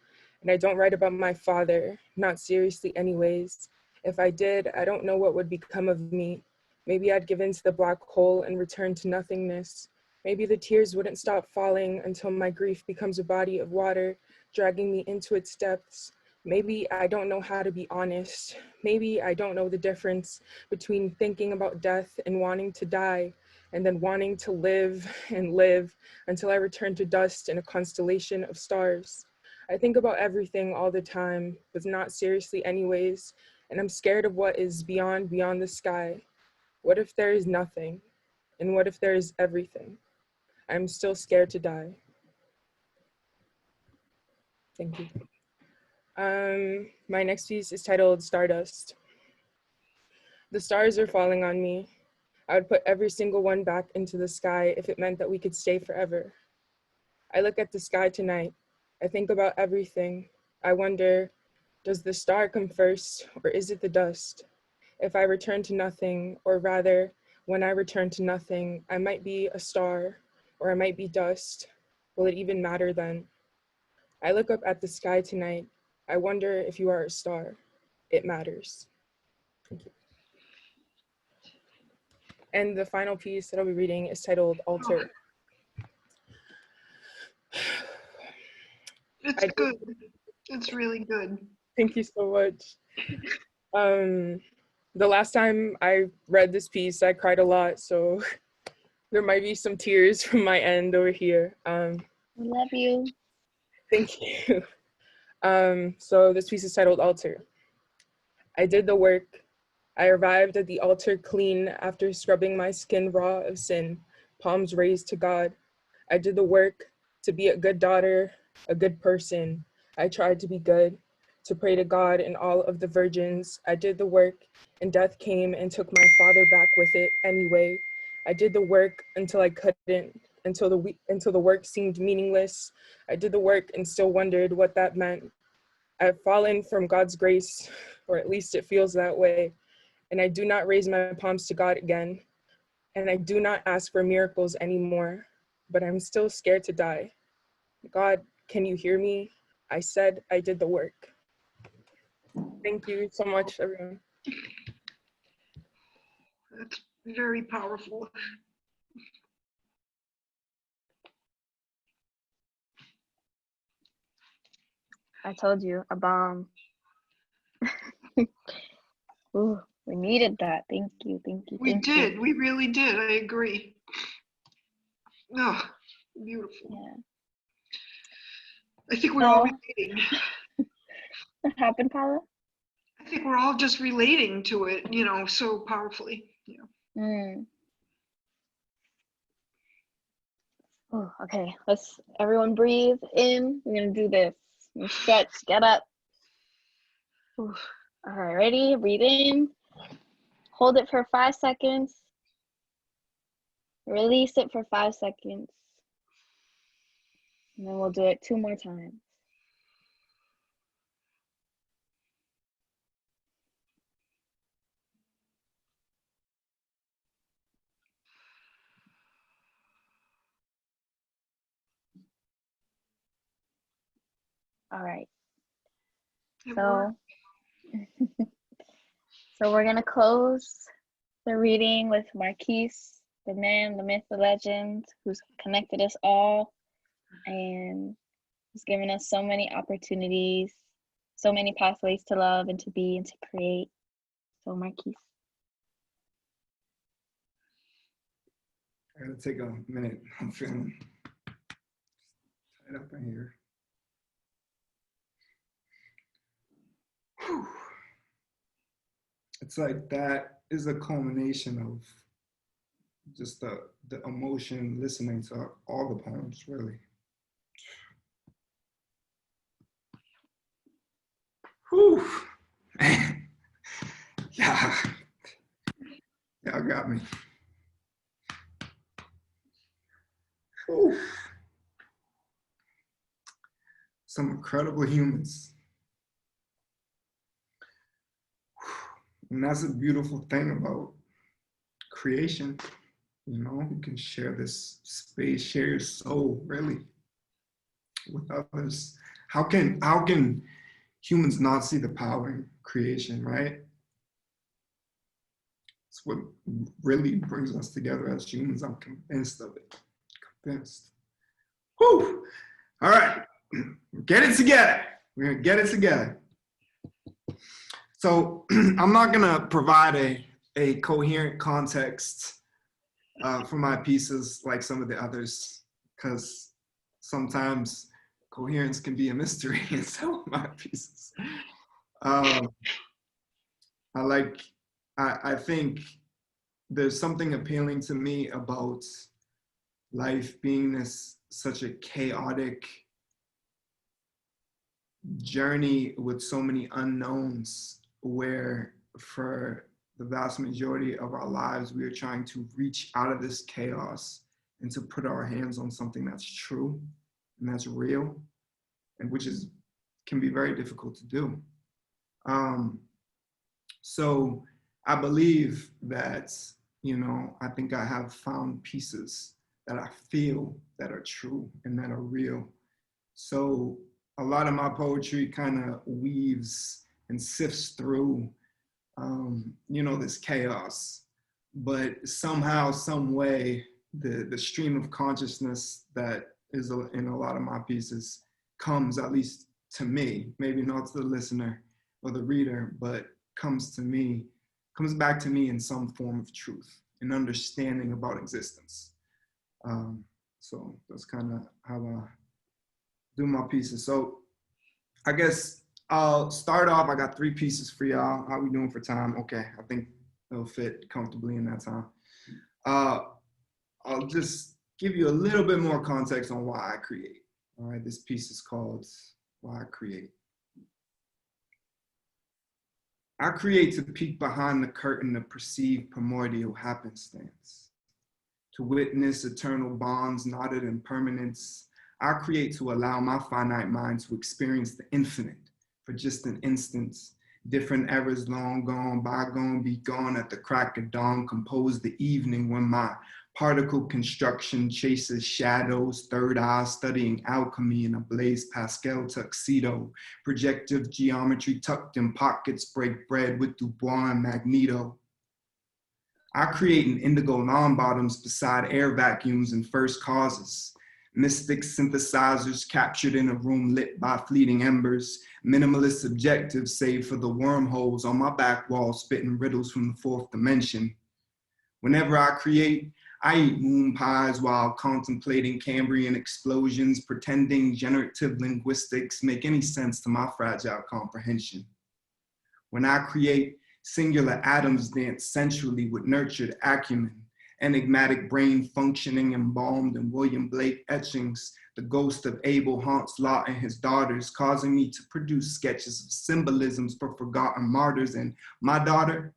And I don't write about my father, not seriously anyways. If I did, I don't know what would become of me. Maybe I'd give in to the black hole and return to nothingness. Maybe the tears wouldn't stop falling until my grief becomes a body of water, dragging me into its depths. Maybe I don't know how to be honest. Maybe I don't know the difference between thinking about death and wanting to die, and then wanting to live and live until I return to dust in a constellation of stars. I think about everything all the time, but not seriously anyways, and I'm scared of what is beyond the sky. What if there is nothing? And what if there is everything? I'm still scared to die. Thank you. My next piece is titled Stardust. The stars are falling on me. I would put every single one back into the sky if it meant that we could stay forever. I look at the sky tonight. I think about everything. I wonder, does the star come first, or is it the dust? If I return to nothing, or rather, when I return to nothing, I might be a star, or I might be dust. Will it even matter then? I look up at the sky tonight. I wonder if you are a star. It matters. Thank you. And the final piece that I'll be reading is titled Altar. It's good. It's really good. Thank you so much. The last time I read this piece, I cried a lot, so there might be some tears from my end over here. I love you. Thank you. So this piece is titled Altar. I did the work. I arrived at the altar clean after scrubbing my skin raw of sin, palms raised to God. I did the work to be a good daughter, a good person. I tried to be good, to pray to God and all of the virgins. I did the work, and death came and took my father back with it anyway. I did the work until I couldn't, until the work seemed meaningless. I did the work and still wondered what that meant. I've fallen from God's grace, or at least it feels that way. And I do not raise my palms to God again. And I do not ask for miracles anymore, but I'm still scared to die. God, can you hear me? I said I did the work. Thank you so much, everyone. That's very powerful. I told you, a bomb. Ooh, we needed that. Thank you, thank you, We thank did. you. We really did. I agree. Oh, beautiful. Yeah. I think we're all So, relating. what happened, Paula? I think we're all just relating to it, you know, so powerfully. Yeah. Oh, okay, let's everyone breathe in. We're gonna do this. Stretch, get up. Ooh. All right, ready? Breathe in. Hold it for 5 seconds. Release it for 5 seconds. And then we'll do it 2 more times. All right. So, so we're gonna close the reading with Marquise, the man, the myth, the legend, who's connected us all and who's given us so many opportunities, so many pathways to love and to be and to create. So Marquise. I gotta take a minute. I'm feeling tied up in here. Whew. It's like that is a culmination of just the emotion listening to all the poems, really. Whew. Yeah. Y'all got me. Whew. some incredible humans. And that's a beautiful thing about creation. You know, you can share this space, share your soul, really, with others. How can humans not see the power in creation, right? It's what really brings us together as humans. I'm convinced of it. Convinced. Whew. All right, get it together. We're gonna get it together. So I'm not gonna provide a coherent context for my pieces like some of the others, because sometimes coherence can be a mystery in some of my pieces. I think there's something appealing to me about life being such a chaotic journey with so many unknowns, where for the vast majority of our lives, we are trying to reach out of this chaos and to put our hands on something that's true and that's real, and which can be very difficult to do. So I believe that, you know, I think I have found pieces that I feel that are true and that are real. So a lot of my poetry kind of weaves and sifts through, you know, this chaos, but somehow, some way, the stream of consciousness that is in a lot of my pieces comes, at least to me, maybe not to the listener or the reader, but comes back to me in some form of truth, an understanding about existence. So that's kind of how I do my pieces. So I guess I'll start off. I got 3 pieces for y'all. How we doing for time? Okay, I think it'll fit comfortably in that time. I'll just give you a little bit more context on why I create. All right, this piece is called Why I Create. I create to peek behind the curtain of perceived primordial happenstance, to witness eternal bonds knotted in permanence. I create to allow my finite mind to experience the infinite for just an instant. Different eras long gone, bygone, be gone at the crack of dawn, compose the evening when my particle construction chases shadows, third eye studying alchemy in a Blaise Pascal tuxedo, projective geometry tucked in pockets, break bread with Dubois and Magneto. I create in indigo lawn bottoms beside air vacuums and first causes, mystic synthesizers captured in a room lit by fleeting embers, minimalist objectives save for the wormholes on my back wall spitting riddles from the 4th dimension. Whenever I create, I eat moon pies while contemplating Cambrian explosions, pretending generative linguistics make any sense to my fragile comprehension. When I create, singular atoms dance sensually with nurtured acumen, enigmatic brain functioning embalmed in William Blake etchings. The ghost of Abel haunts Lot and his daughters, causing me to produce sketches of symbolisms for forgotten martyrs. And my daughter,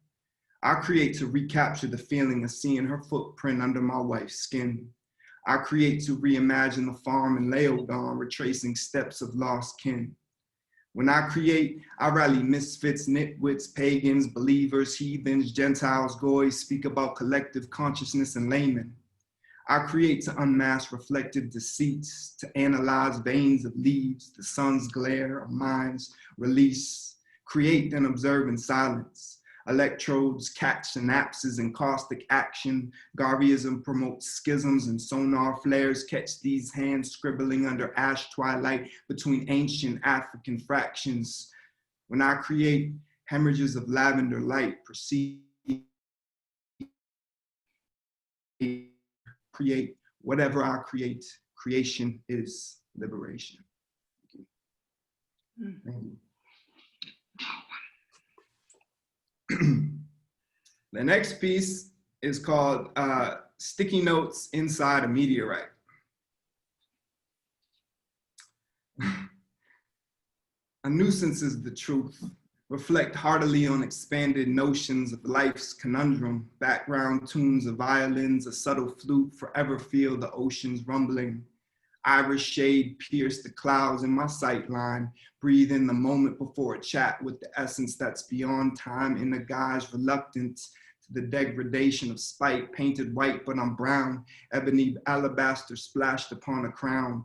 I create to recapture the feeling of seeing her footprint under my wife's skin. I create to reimagine the farm in Laodon, retracing steps of lost kin. When I create, I rally misfits, nitwits, pagans, believers, heathens, Gentiles, goys, speak about collective consciousness and laymen. I create to unmask reflective deceits, to analyze veins of leaves, the sun's glare, of minds, release, create and observe in silence. Electrodes catch synapses in caustic action. Garveyism promotes schisms and sonar flares catch these hands scribbling under ash twilight between ancient African fractions. When I create, hemorrhages of lavender light proceed. Create whatever I create. Creation is liberation. Thank you. The next piece is called Sticky Notes Inside a Meteorite. A nuisance is the truth. Reflect heartily on expanded notions of life's conundrum, background tunes of violins, a subtle flute, forever feel the ocean's rumbling. Iris shade pierced the clouds in my sight line. Breathe in the moment before a chat with the essence that's beyond time in the guise reluctance to the degradation of spite. Painted white, but I'm brown. Ebony alabaster splashed upon a crown.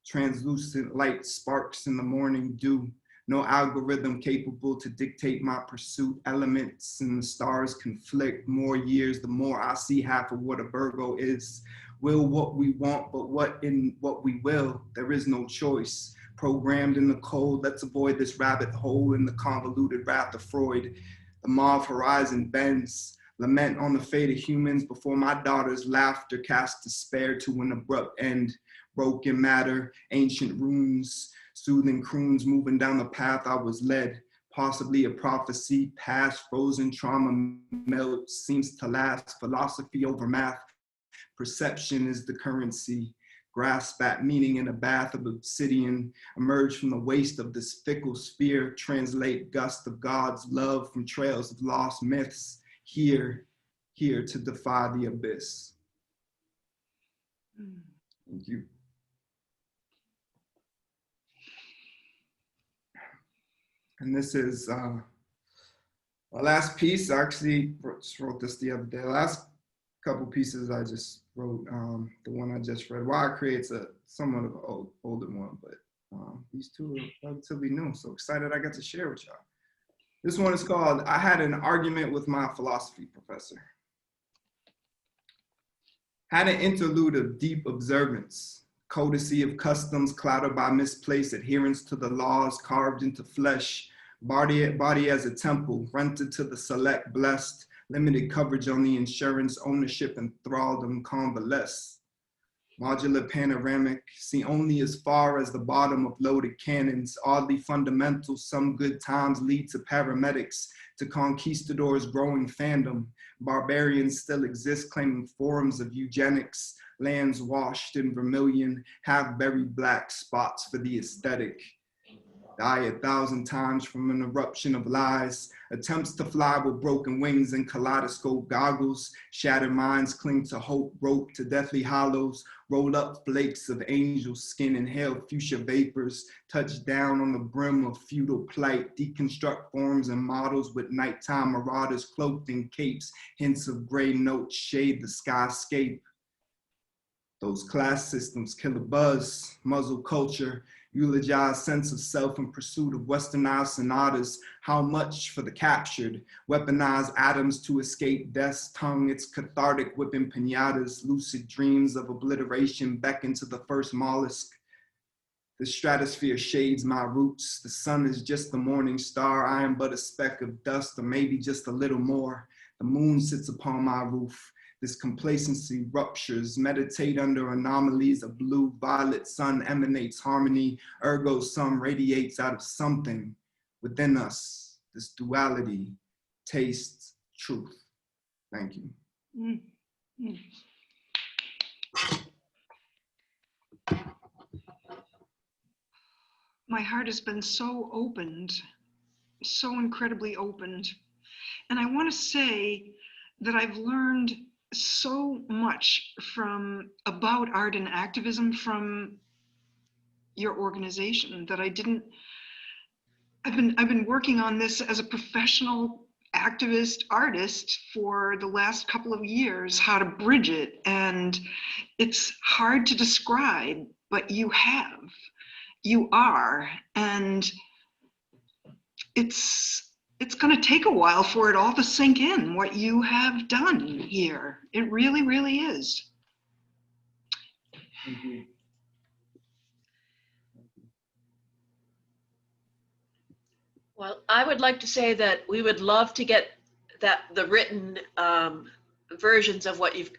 Translucent light sparks in the morning dew. No algorithm capable to dictate my pursuit. Elements and the stars conflict. More years, the more I see half of what a Virgo is. Will what we want, but what we will. There is no choice. Programmed in the cold, let's avoid this rabbit hole in the convoluted wrath of Freud. The mauve horizon bends. Lament on the fate of humans before my daughter's laughter cast despair to an abrupt end. Broken matter, ancient runes, soothing croons moving down the path I was led. Possibly a prophecy, past frozen trauma melts, seems to last. Philosophy over math. Perception is the currency. Grasp at meaning in a bath of obsidian. Emerge from the waste of this fickle sphere. Translate gust of God's love from trails of lost myths. Here to defy the abyss. Thank you. And this is my last piece. I actually wrote this the other day. The last couple pieces I just wrote, the one I just read. Why creates a somewhat of an older one, but these two are relatively new. So excited I got to share with y'all. This one is called, I Had an Argument with My Philosophy Professor. Had an interlude of deep observance, codicy of customs clouded by misplaced adherence to the laws carved into flesh, body as a temple, rented to the select blessed, limited coverage on the insurance, ownership and thraldom convalesce. Modular panoramic, see only as far as the bottom of loaded cannons, oddly fundamental, some good times lead to paramedics, to conquistadors growing fandom. Barbarians still exist claiming forms of eugenics, lands washed in vermilion, have buried black spots for the aesthetic. Die 1,000 times from an eruption of lies, attempts to fly with broken wings and kaleidoscope goggles, shattered minds cling to hope, rope to deathly hollows, roll up flakes of angel skin, inhale fuchsia vapors, touch down on the brim of feudal plight, deconstruct forms and models with nighttime marauders cloaked in capes, hints of gray notes shade the skyscape. Those class systems kill a buzz, muzzle culture, eulogize sense of self in pursuit of westernized sonatas, how much for the captured, weaponize atoms to escape death's tongue, its cathartic whipping pinatas, lucid dreams of obliteration beckon to the first mollusk. The stratosphere shades my roots, the sun is just the morning star, I am but a speck of dust or maybe just a little more, the moon sits upon my roof. This complacency ruptures, meditate under anomalies, a blue-violet sun emanates harmony, ergo some radiates out of something within us. This duality tastes truth. Thank you. My heart has been so opened, so incredibly opened. And I want to say that I've learned so much about art and activism from your organization that I've been working on this as a professional activist artist for the last couple of years, how to bridge it. And it's hard to describe, but you are, and it's going to take a while for it all to sink in, what you have done here. It really, really is. Thank you. Well, I would like to say that we would love to get the written versions of what you've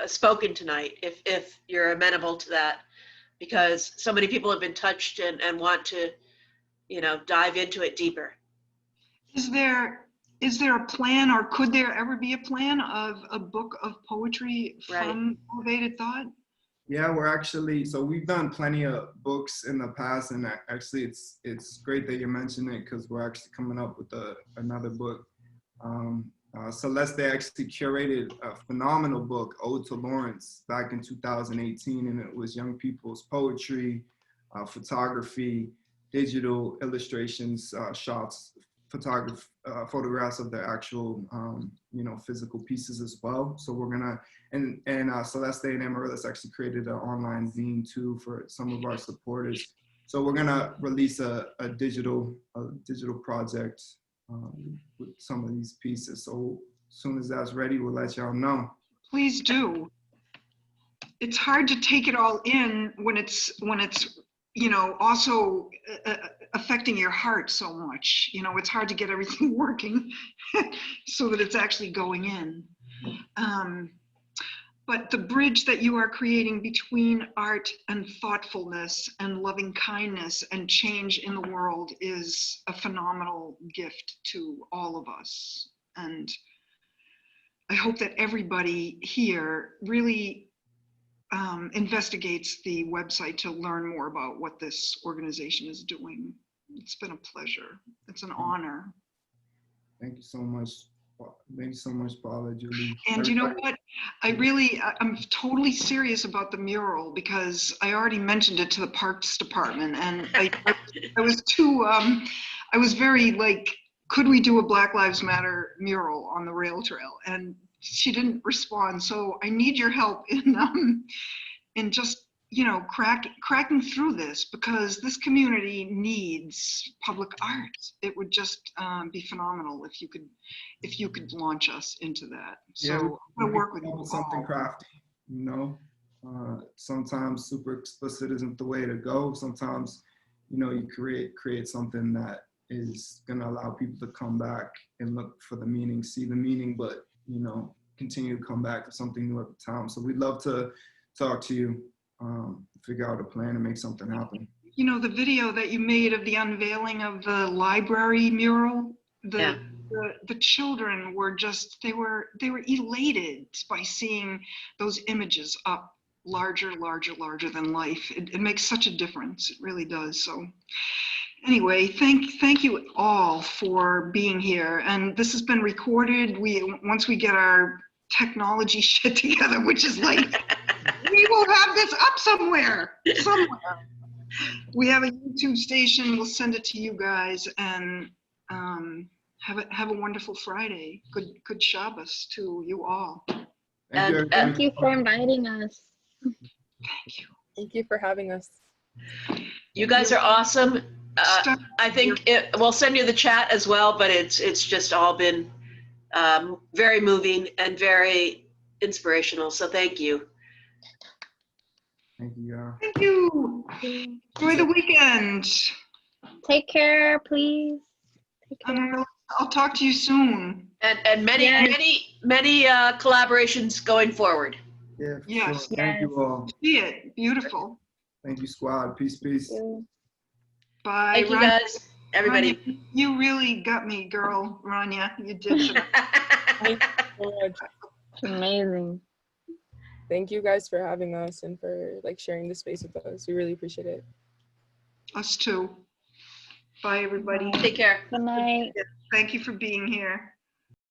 spoken tonight, if you're amenable to that, because so many people have been touched and want to, dive into it deeper. Is there a plan, or could there ever be a plan of a book of poetry from Elevated Thought? Yeah, so we've done plenty of books in the past, and actually it's great that you mentioned it, because we're actually coming up with another book. Celeste actually curated a phenomenal book, Ode to Lawrence, back in 2018, and it was young people's poetry, photography, digital illustrations, shots, photographs of the actual, physical pieces as well. So we're gonna, and Celeste and Amaryllis actually created an online zine too for some of our supporters. So we're gonna release a digital project with some of these pieces. So as soon as that's ready, we'll let y'all know. Please do. It's hard to take it all in when it's also affecting your heart so much. It's hard to get everything working so that it's actually going in. But the bridge that you are creating between art and thoughtfulness and loving kindness and change in the world is a phenomenal gift to all of us. And I hope that everybody here really investigates the website to learn more about what this organization is doing. It's been a pleasure. It's an honor. Thank you so much. Thank you so much, Paula, Julie. And you know what? I'm totally serious about the mural because I already mentioned it to the Parks Department, and I was very like, could we do a Black Lives Matter mural on the rail trail? And she didn't respond. So I need your help in just cracking through this, because this community needs public art. It would just be phenomenal if you could launch us into that. So yeah, we'll work with you. Something crafty, sometimes super explicit isn't the way to go. Sometimes, you create something that is gonna allow people to come back and look for the meaning, see the meaning, but continue to come back to something new every time. So we'd love to talk to you, figure out a plan and make something happen. The video that you made of the unveiling of the library mural, the children were just, they were elated by seeing those images up larger than life. It makes such a difference. It really does. So anyway, thank you all for being here. And this has been recorded. Once we get our technology shit together, which is like, we will have this up somewhere. We have a YouTube station. We'll send it to you guys, and have a wonderful Friday. Good Shabbos to you all. Thank you for inviting us. Thank you. Thank you for having us. You guys are awesome. I think we'll send you the chat as well, but it's just all been very moving and very inspirational. So thank you. Thank you, y'all. Thank you. Enjoy the weekend. Take care, please. Take care. I'll talk to you soon. And many collaborations going forward. Yeah, yes. Sure. Thank you all. See it. Beautiful. Thank you, squad. Peace. Bye. Thank you, guys. Everybody. Rania, you really got me, girl. Rania, you did. Thank you so much. Amazing. Thank you guys for having us and for sharing this space with us. We really appreciate it. Us too. Bye, everybody. Take care. Good night. Thank you for being here.